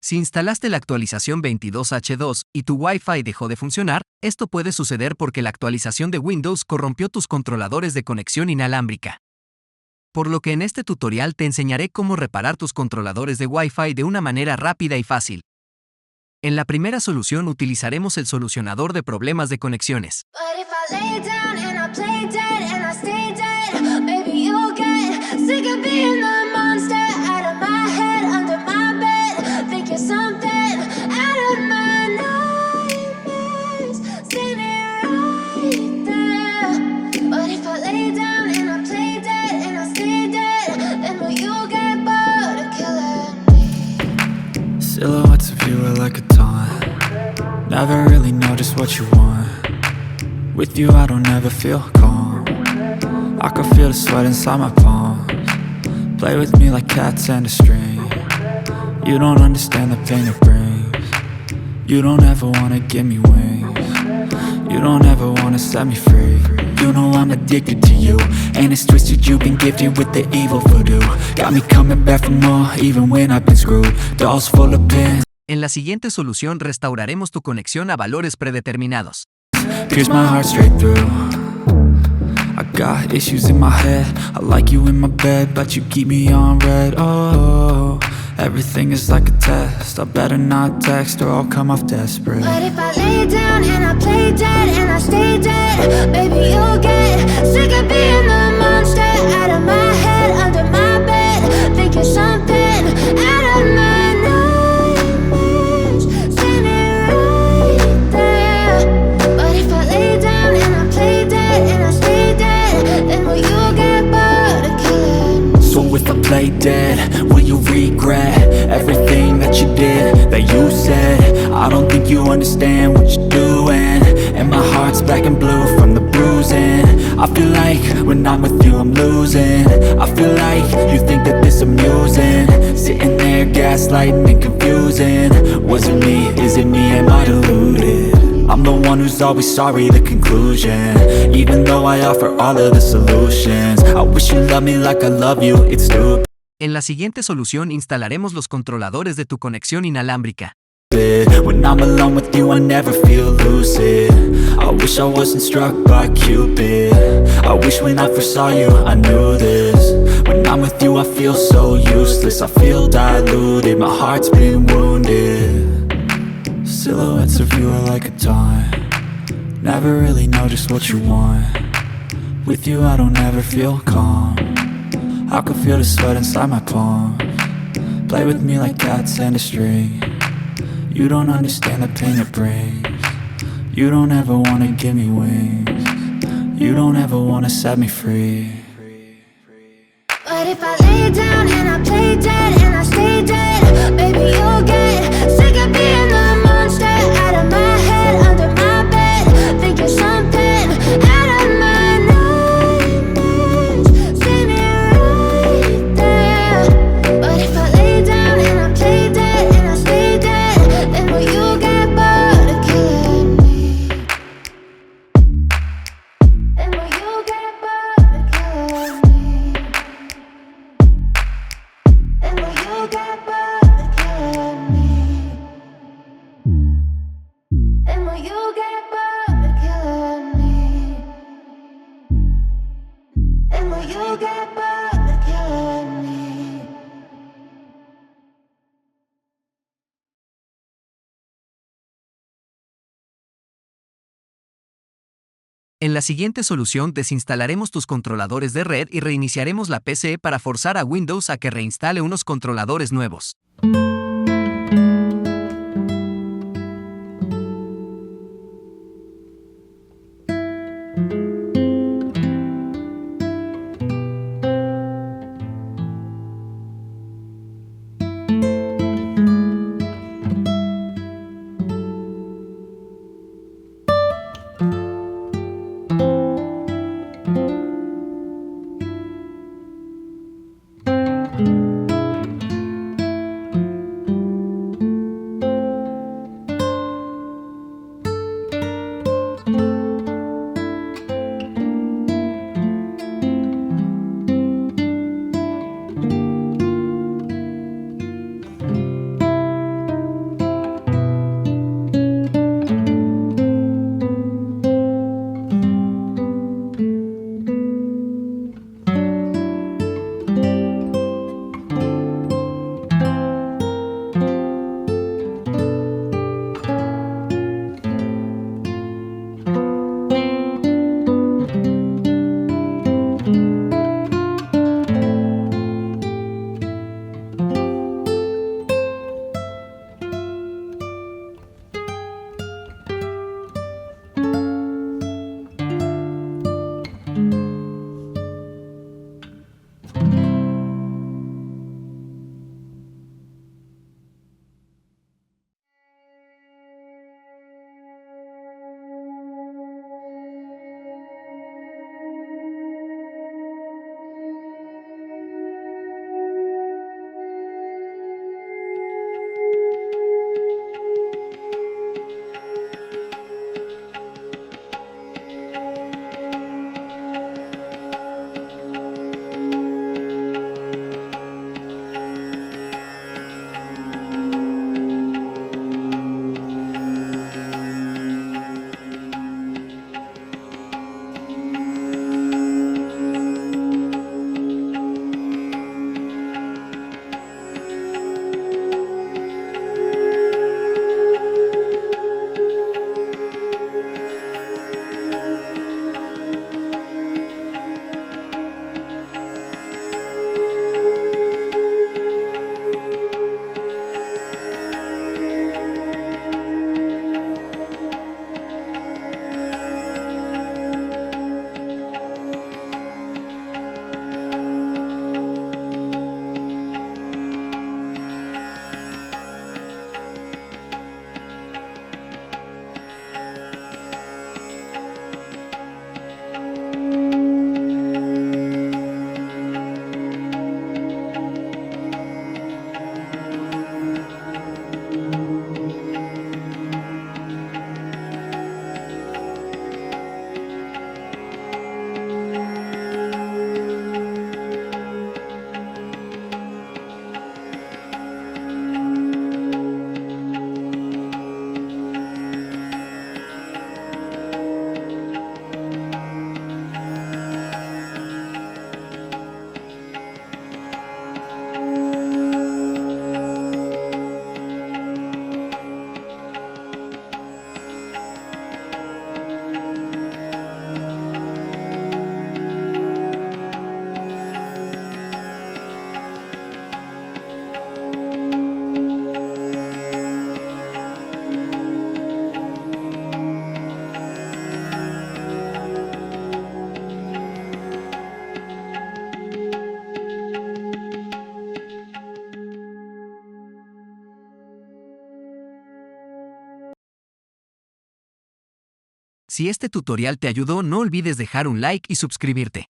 Si instalaste la actualización 22H2 y tu Wi-Fi dejó de funcionar, esto puede suceder porque la actualización de Windows corrompió tus controladores de conexión inalámbrica. Por lo que en este tutorial te enseñaré cómo reparar tus controladores de Wi-Fi de una manera rápida y fácil. En la primera solución utilizaremos el solucionador de problemas de conexiones. Silhouettes of you are like a taunt. Never really know just what you want. With you I don't ever feel calm. I can feel the sweat inside my palms. Play with me like cats and a string. You don't understand the pain it brings. You don't ever wanna give me wings. You don't ever wanna set me free. You know I'm addicted to you, and it's twisted, you've been gifted with the evil voodoo. Got me coming back for more, even when I've been screwed. Dolls full of pins. En la siguiente solución restauraremos tu conexión a valores predeterminados. Pierce my heart straight through. I got issues in my head. I like you in my bed, but you keep me on red. Oh, everything is like a test. I better not text or I'll come off desperate. But if I lay down and I play dead and I stay dead, baby you'll get sick of being the monster out of my head, under my bed, thinking something out of my nightmares, standing right there. But if I lay down and I play dead and I stay dead, then will you get bored of killing me? So if I play dead, will you regret everything that you did, that you said? I don't think you understand what you're doing, and my heart's black and blue from the bruising. I feel like when I'm with you I'm losing. I feel like you think that this amusing, sitting there gaslighting and confusing. Was it me? Is it me? Am I deluded? I'm the one who's always sorry, the conclusion. Even though I offer all of the solutions, I wish you loved me like I love you, it's stupid. En la siguiente solución instalaremos los controladores de tu conexión inalámbrica. When I'm alone with you I never feel lucid. I wish I wasn't struck by Cupid. I wish when I first saw you I knew this. When I'm with you I feel so useless. I feel diluted, my heart's been wounded. Silhouettes of you are like a taunt. Never really know just what you want. With you I don't ever feel calm. I can feel the sweat inside my palms. Play with me like cats and a string. You don't understand the pain it brings. You don't ever wanna give me wings. You don't ever wanna set me free. But if I lay down and I play dead and I stay dead, baby you'll get sick of being the monster out of my head, under my bed, thinking something out of my nightmares, standing right there. But if I lay down and I play dead and I stay dead, then will you get bored of killing me? Then will you get bored of killing me? Then will you get bored of killing me? Then will you get bored of killing me? Then will you get bored of killing me? En la siguiente solución desinstalaremos tus controladores de red y reiniciaremos la PC para forzar a Windows a que reinstale unos controladores nuevos. Si este tutorial te ayudó, no olvides dejar un like y suscribirte.